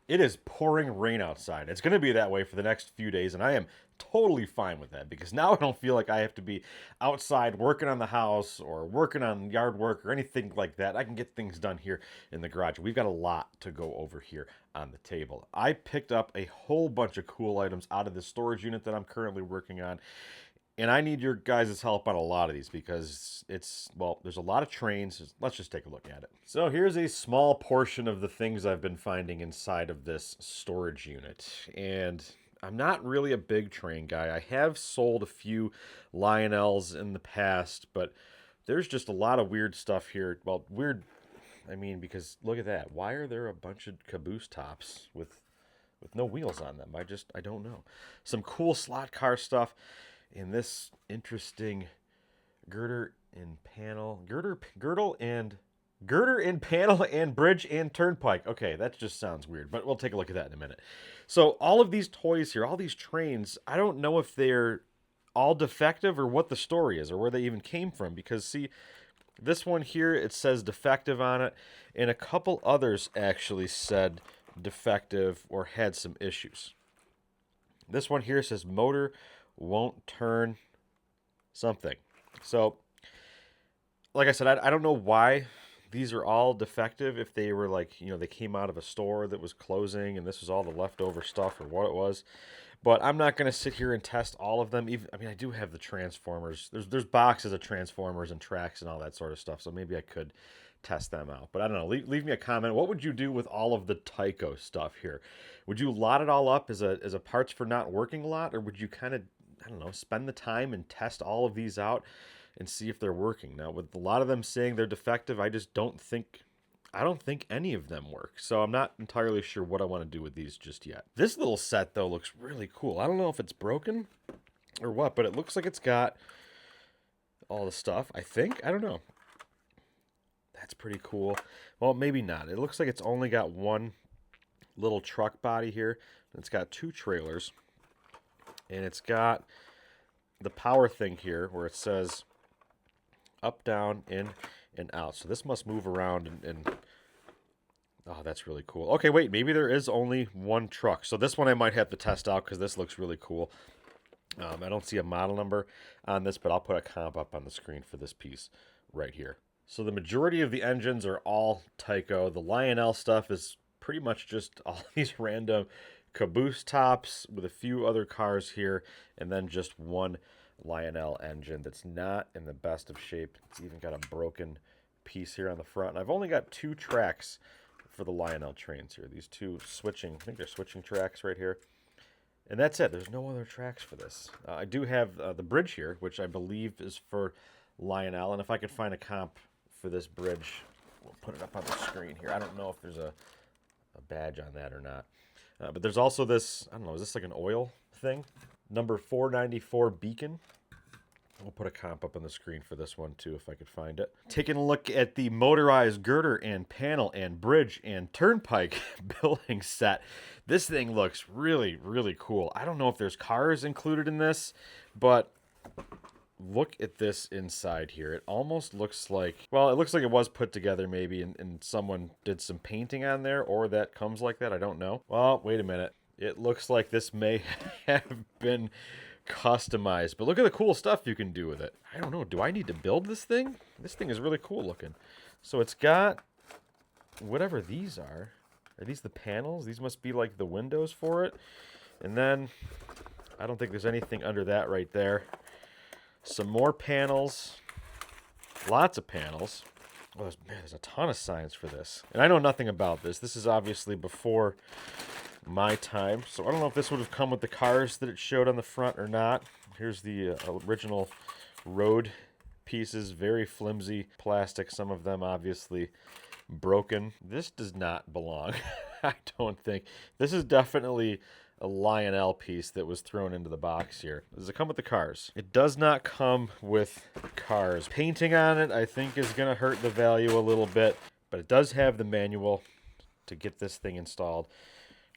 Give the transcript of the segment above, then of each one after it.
It is pouring rain outside. It's going to be that way for the next few days, and I am totally fine with that because now I don't feel like I have to be outside working on the house or working on yard work or anything like that. I can get things done here in the garage. We've got a lot to go over here on the table. I picked up a whole bunch of cool items out of the storage unit that I'm currently working on, and I need your guys' help on a lot of these because well, there's a lot of trains. Let's just take a look at it. So here's a small portion of the things I've been finding inside of this storage unit. And I'm not really a big train guy. I have sold a few Lionels in the past, but there's just a lot of weird stuff here. Well, weird, I mean, because look at that. Why are there a bunch of caboose tops with no wheels on them? I don't know. Some cool slot car stuff in this interesting girder and panel, girder and panel and bridge and turnpike. Okay, that just sounds weird, but we'll take a look at that in a minute. So all of these toys here, all these trains, I don't know if they're all defective or what the story is or where they even came from because see, this one here it says defective on it, and a couple others actually said defective or had some issues. This one here says motor won't turn something. So, like I said, I don't know why these are all defective. If they were like, they came out of a store that was closing and this was all the leftover stuff or what it was. But I'm not going to sit here and test all of them. Even, I mean, I do have the transformers. There's boxes of transformers and tracks and all that sort of stuff. So maybe I could test them out. But I don't know. Leave me a comment. What would you do with all of the Tyco stuff here? Would you lot it all up as a parts for not working lot, or would you kind of, I don't know, spend the time and test all of these out and see if they're working? Now, with a lot of them saying they're defective, I don't think any of them work. So I'm not entirely sure what I want to do with these just yet. This little set though looks really cool. I don't know if it's broken or what, but it looks like it's got all the stuff, I think. I don't know. That's pretty cool. Well, maybe not. It looks like it's only got one little truck body here. It's got two trailers. And it's got the power thing here where it says up, down, in, and out. So this must move around and oh, that's really cool. Okay, wait, maybe there is only one truck. So this one I might have to test out because this looks really cool. I don't see a model number on this, but I'll put a comp up on the screen for this piece right here. So the majority of the engines are all Tyco. The Lionel stuff is pretty much just all these random caboose tops with a few other cars here, and then just one Lionel engine that's not in the best of shape. It's even got a broken piece here on the front. And I've only got two tracks for the Lionel trains here. These two switching, I think they're switching tracks right here. And that's it. There's no other tracks for this. I do have the bridge here, which I believe is for Lionel. And if I could find a comp for this bridge, we'll put it up on the screen here. I don't know if there's a badge on that or not. But there's also this, I don't know, is this like an oil thing? Number 494 beacon. We'll put a comp up on the screen for this one too if I could find it. Taking a look at the motorized girder and panel and bridge and turnpike building set. This thing looks really, really cool. I don't know if there's cars included in this, but look at this inside here. It almost looks like, well, it looks like it was put together maybe and someone did some painting on there, or that comes like that. I don't know. Well, wait a minute. It looks like this may have been customized, but look at the cool stuff you can do with it. I don't know. Do I need to build this thing? This thing is really cool looking. So it's got whatever these are. Are these the panels? These must be like the windows for it. And then I don't think there's anything under that right there. Some more panels. Lots of panels. Oh, there's a ton of signs for this. And I know nothing about this. This is obviously before my time. So I don't know if this would have come with the cars that it showed on the front or not. Here's the original road pieces. Very flimsy plastic. Some of them obviously broken. This does not belong. I don't think. This is definitely a Lionel piece that was thrown into the box here. Does it come with the cars? It does not come with cars. Painting on it, I think, is going to hurt the value a little bit, but it does have the manual to get this thing installed.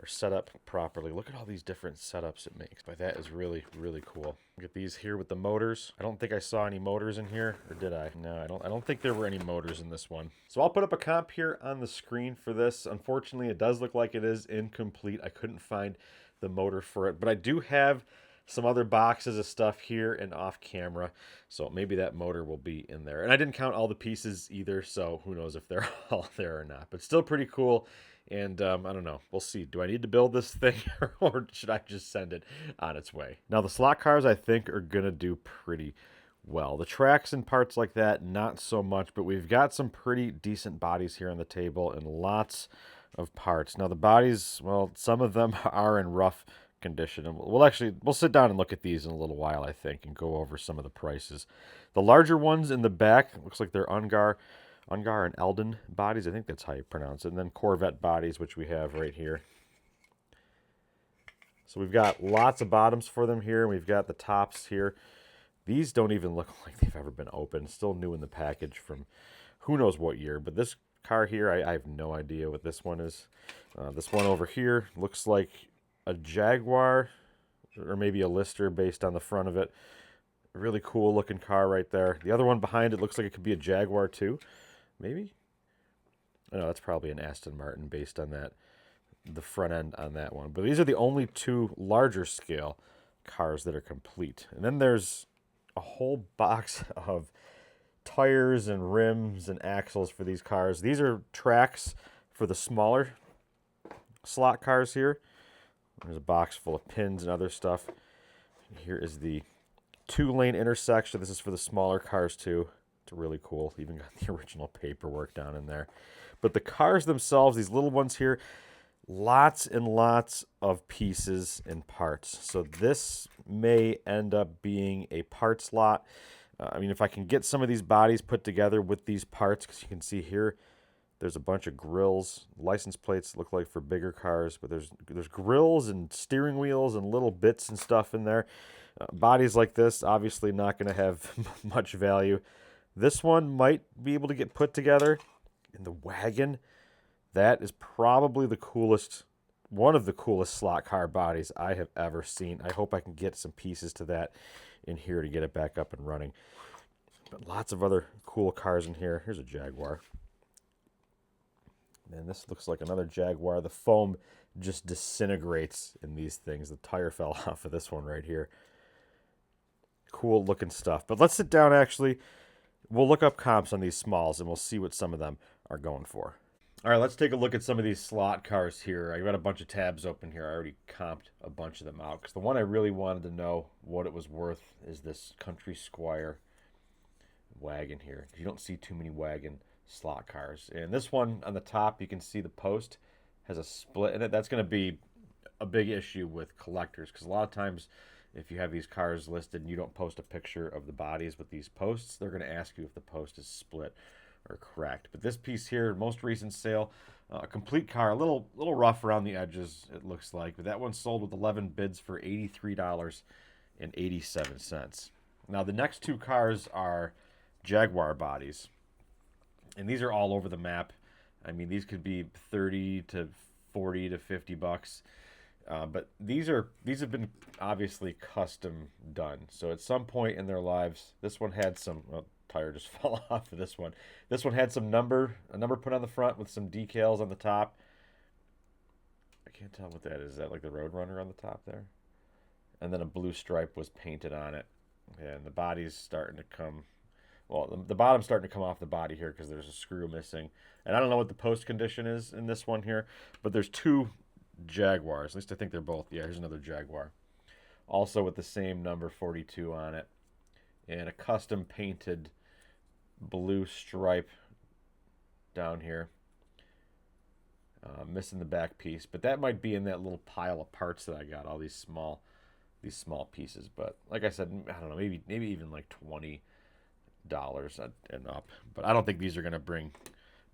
are set up properly. Look at all these different setups it makes. But that is really, really cool. Look at these here with the motors. I don't think I saw any motors in here, or did I? No, I don't think there were any motors in this one. So I'll put up a comp here on the screen for this. Unfortunately, it does look like it is incomplete. I couldn't find the motor for it, but I do have some other boxes of stuff here and off camera, so maybe that motor will be in there. And I didn't count all the pieces either, so who knows if they're all there or not. But still pretty cool. And I don't know. We'll see. Do I need to build this thing or should I just send it on its way? Now, the slot cars, I think, are going to do pretty well. The tracks and parts like that, not so much. But we've got some pretty decent bodies here on the table and lots of parts. Now, the bodies, well, some of them are in rough condition. And we'll sit down and look at these in a little while, I think, and go over some of the prices. The larger ones in the back, looks like they're Ungar and Eldon bodies. I think that's how you pronounce it. And then Corvette bodies, which we have right here. So we've got lots of bottoms for them here. We've got the tops here. These don't even look like they've ever been opened. Still new in the package from who knows what year. But this car here, I have no idea what this one is. This one over here looks like a Jaguar or maybe a Lister based on the front of it. Really cool looking car right there. The other one behind it looks like it could be a Jaguar too. Maybe? Oh, no, that's probably an Aston Martin based on that, the front end on that one. But these are the only two larger scale cars that are complete. And then there's a whole box of tires and rims and axles for these cars. These are tracks for the smaller slot cars here. There's a box full of pins and other stuff. Here is the 2-lane intersection. This is for the smaller cars too. It's really cool. Even got the original paperwork down in there. But the cars themselves, these little ones here, lots and lots of pieces and parts. So this may end up being a parts lot. I mean, if I can get some of these bodies put together with these parts, because you can see here, there's a bunch of grills. License plates look like for bigger cars, but there's grills and steering wheels and little bits and stuff in there. Bodies like this, obviously not going to have much value. This one might be able to get put together. And the wagon, that is probably the coolest, one of the coolest slot car bodies I have ever seen. I hope I can get some pieces to that in here to get it back up and running. But lots of other cool cars in here. Here's a Jaguar. And this looks like another Jaguar. The foam just disintegrates in these things. The tire fell off of this one right here. Cool looking stuff. But let's sit down actually. We'll look up comps on these smalls and we'll see what some of them are going for. All right, let's take a look at some of these slot cars here. I got a bunch of tabs open here. I already comped a bunch of them out because the one I really wanted to know what it was worth is this Country Squire wagon here. You don't see too many wagon slot cars. And this one on the top, you can see the post has a split in it. That's going to be a big issue with collectors because a lot of times if you have these cars listed and you don't post a picture of the bodies with these posts, they're going to ask you if the post is split or cracked. But this piece here, most recent sale, a complete car, a little rough around the edges, it looks like. But that one sold with 11 bids for $83.87. Now, the next two cars are Jaguar bodies. And these are all over the map. I mean, these could be 30 to 40 to 50 bucks. But these have been obviously custom done. So at some point in their lives, this one had some tire just fell off of this one. This one had a number put on the front with some decals on the top. I can't tell what that is. Is that like the Roadrunner on the top there? And then a blue stripe was painted on it. And the body's starting to come, well, the bottom's starting to come off the body here because there's a screw missing. And I don't know what the post condition is in this one here, but there's two Jaguars. At least I think they're both. Yeah, here's another Jaguar. Also with the same number 42 on it. And a custom painted blue stripe down here. Missing the back piece. But that might be in that little pile of parts that I got. All these small pieces. But like I said, I don't know, maybe even like $20 and up. But I don't think these are going to bring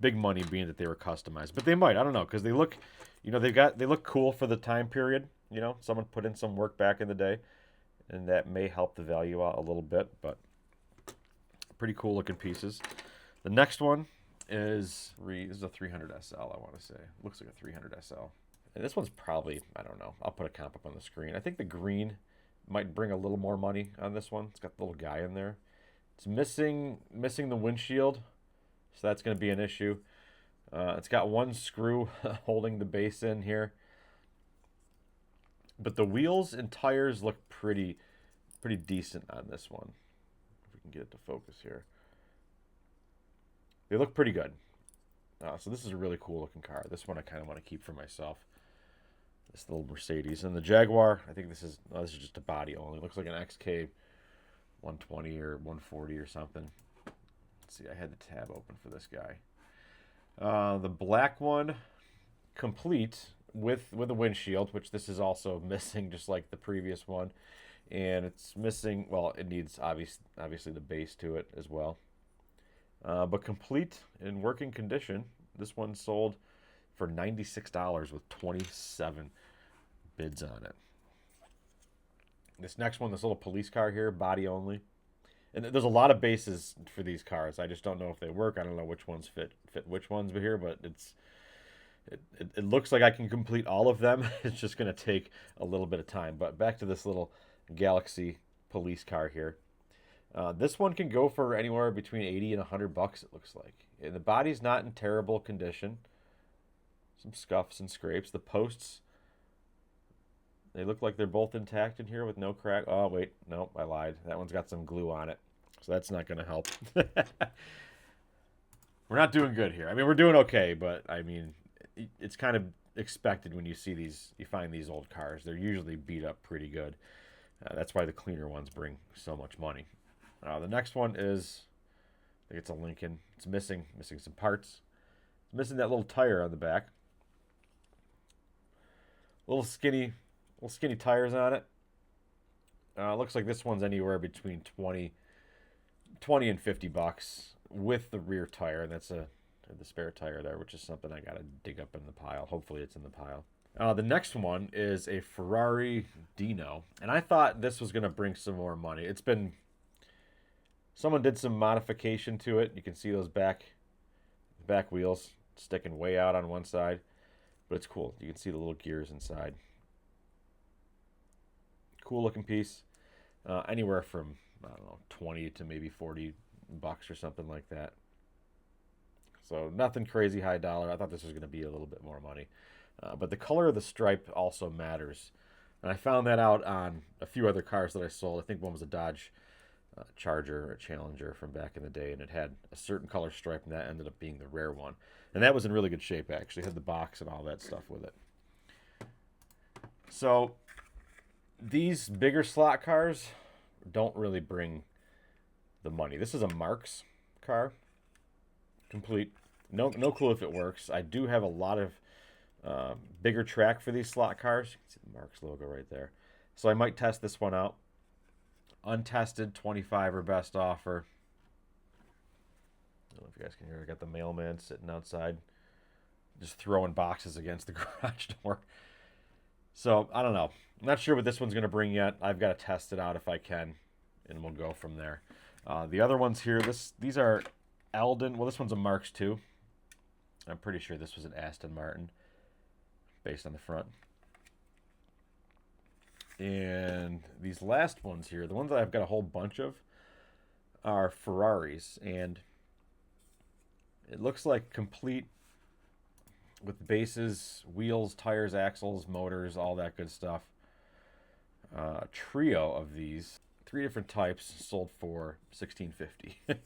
big money being that they were customized. But they might. I don't know. Because they look, they look cool for the time period. You know, someone put in some work back in the day. And that may help the value out a little bit, but pretty cool looking pieces. The next one is a 300 SL, I want to say. Looks like a 300 SL. And this one's probably, I don't know. I'll put a comp up on the screen. I think the green might bring a little more money on this one. It's got the little guy in there. It's missing the windshield, so that's going to be an issue. It's got one screw holding the base in here. But the wheels and tires look pretty decent on this one. If we can get it to focus here. They look pretty good. So this is a really cool looking car. This one I kind of want to keep for myself. This little Mercedes. And the Jaguar, I think this is just a body only. It looks like an XK 120 or 140 or something. Let's see, I had the tab open for this guy. The black one, complete with a windshield, which this is also missing just like the previous one. And it's missing, well, it needs obviously the base to it as well. But complete in working condition. This one sold for $96 with 27 bids on it. This next one, this little police car here, body only. And there's a lot of bases for these cars. I just don't know if they work. I don't know which ones fit which ones here, but it looks like I can complete all of them. It's just going to take a little bit of time. But back to this little Galaxy police car here. This one can go for anywhere between 80 and $100, it looks like. And the body's not in terrible condition. Some scuffs and scrapes. The posts, they look like they're both intact in here with no crack. Oh, wait. No, I lied. That one's got some glue on it. So that's not going to help. We're not doing good here. I mean, we're doing okay, but I mean, it's kind of expected when you see these, you find these old cars. They're usually beat up pretty good. That's why the cleaner ones bring so much money. The next one is, I think it's a Lincoln. It's missing some parts. It's missing that little tire on the back. Little skinny tires on it. Looks like this one's anywhere between 20 and $50 with the rear tire, and that's the spare tire there, which is something I gotta dig up in the pile. Hopefully it's in the pile. The next one is a Ferrari Dino, and I thought this was gonna bring some more money. Someone did some modification to it. You can see those back wheels sticking way out on one side, but it's cool. You can see the little gears inside. Cool looking piece. Anywhere from, I don't know, 20 to maybe $40 or something like that. So nothing crazy high dollar. I thought this was going to be a little bit more money. But the color of the stripe also matters. And I found that out on a few other cars that I sold. I think one was a Dodge Charger or Challenger from back in the day, and it had a certain color stripe, and that ended up being the rare one. And that was in really good shape, actually. It had the box and all that stuff with it. So these bigger slot cars don't really bring the money. This is a Marx car, complete. No clue if it works. I do have a lot of bigger track for these slot cars. You can see the Marx logo right there. So I might test this one out. Untested, 25 or best offer. I don't know if you guys can hear. I got the mailman sitting outside, just throwing boxes against the garage door. So I don't know. I'm not sure what this one's going to bring yet. I've got to test it out if I can, and we'll go from there. The other ones here, these are Eldon. Well, this one's a Marx too. I'm pretty sure this was an Aston Martin, based on the front. And these last ones here, the ones that I've got a whole bunch of, are Ferraris. And it looks like complete with bases, wheels, tires, axles, motors, all that good stuff. A trio of these, 3 different types, sold for $16.50.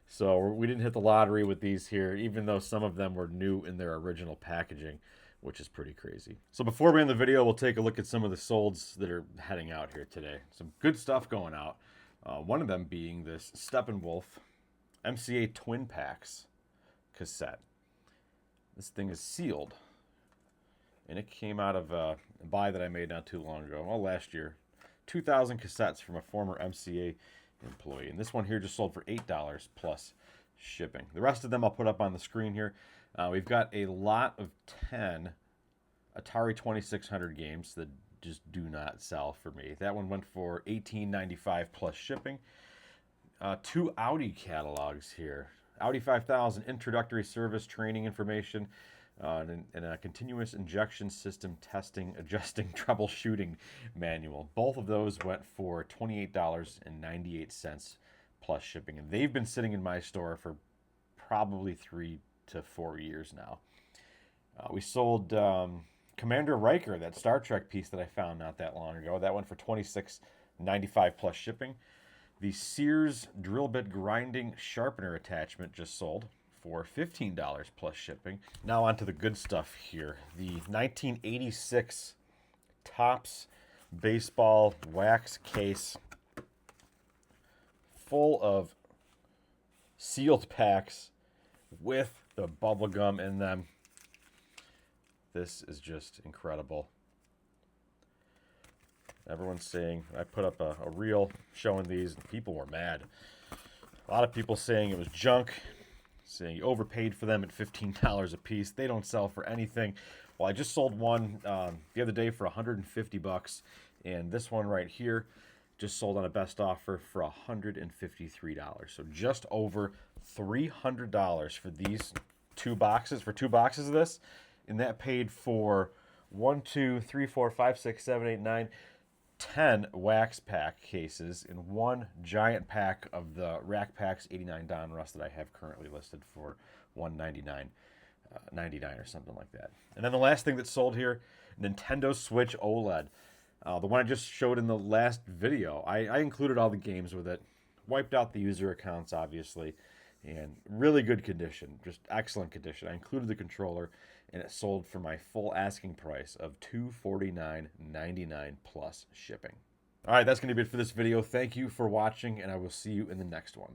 So we didn't hit the lottery with these here, even though some of them were new in their original packaging, which is pretty crazy. So before we end the video, we'll take a look at some of the solds that are heading out here today. Some good stuff going out. One of them being this Steppenwolf MCA Twin Packs cassette. This thing is sealed, and it came out of a buy that I made not too long ago, well, last year. 2,000 cassettes from a former MCA employee. And this one here just sold for $8 plus shipping. The rest of them I'll put up on the screen here. We've got a lot of 10 Atari 2600 games that just do not sell for me. That one went for $18.95 plus shipping. 2 Audi catalogs here. Audi 5000 introductory service training information. and a continuous injection system testing, adjusting, troubleshooting manual. Both of those went for $28.98 plus shipping, and they've been sitting in my store for probably 3 to 4 years now. We sold Commander Riker, that Star Trek piece that I found not that long ago. That went for $26.95 plus shipping. The Sears drill bit grinding sharpener attachment just sold for $15 plus shipping. Now on to the good stuff here. The 1986 Topps baseball wax case full of sealed packs with the bubble gum in them. This is just incredible. Everyone's saying, I put up a reel showing these, and people were mad. A lot of people saying it was junk, saying you overpaid for them at $15 a piece. They don't sell for anything. Well, I just sold one the other day for $150, and this one right here just sold on a best offer for $153. So just over $300 for these two boxes, for 2 boxes of this. And that paid for 1, 2, 3, 4, 5, 6, 7, 8, 9, 10 wax pack cases and 1 giant pack of the Rack Packs 89 Donruss that I have currently listed for $199.99 or something like that. And then the last thing that's sold here, Nintendo Switch OLED. The one I just showed in the last video. I included all the games with it, wiped out the user accounts, obviously, and really good condition, just excellent condition. I included the controller, and it sold for my full asking price of $249.99 plus shipping. All right, that's going to be it for this video. Thank you for watching, and I will see you in the next one.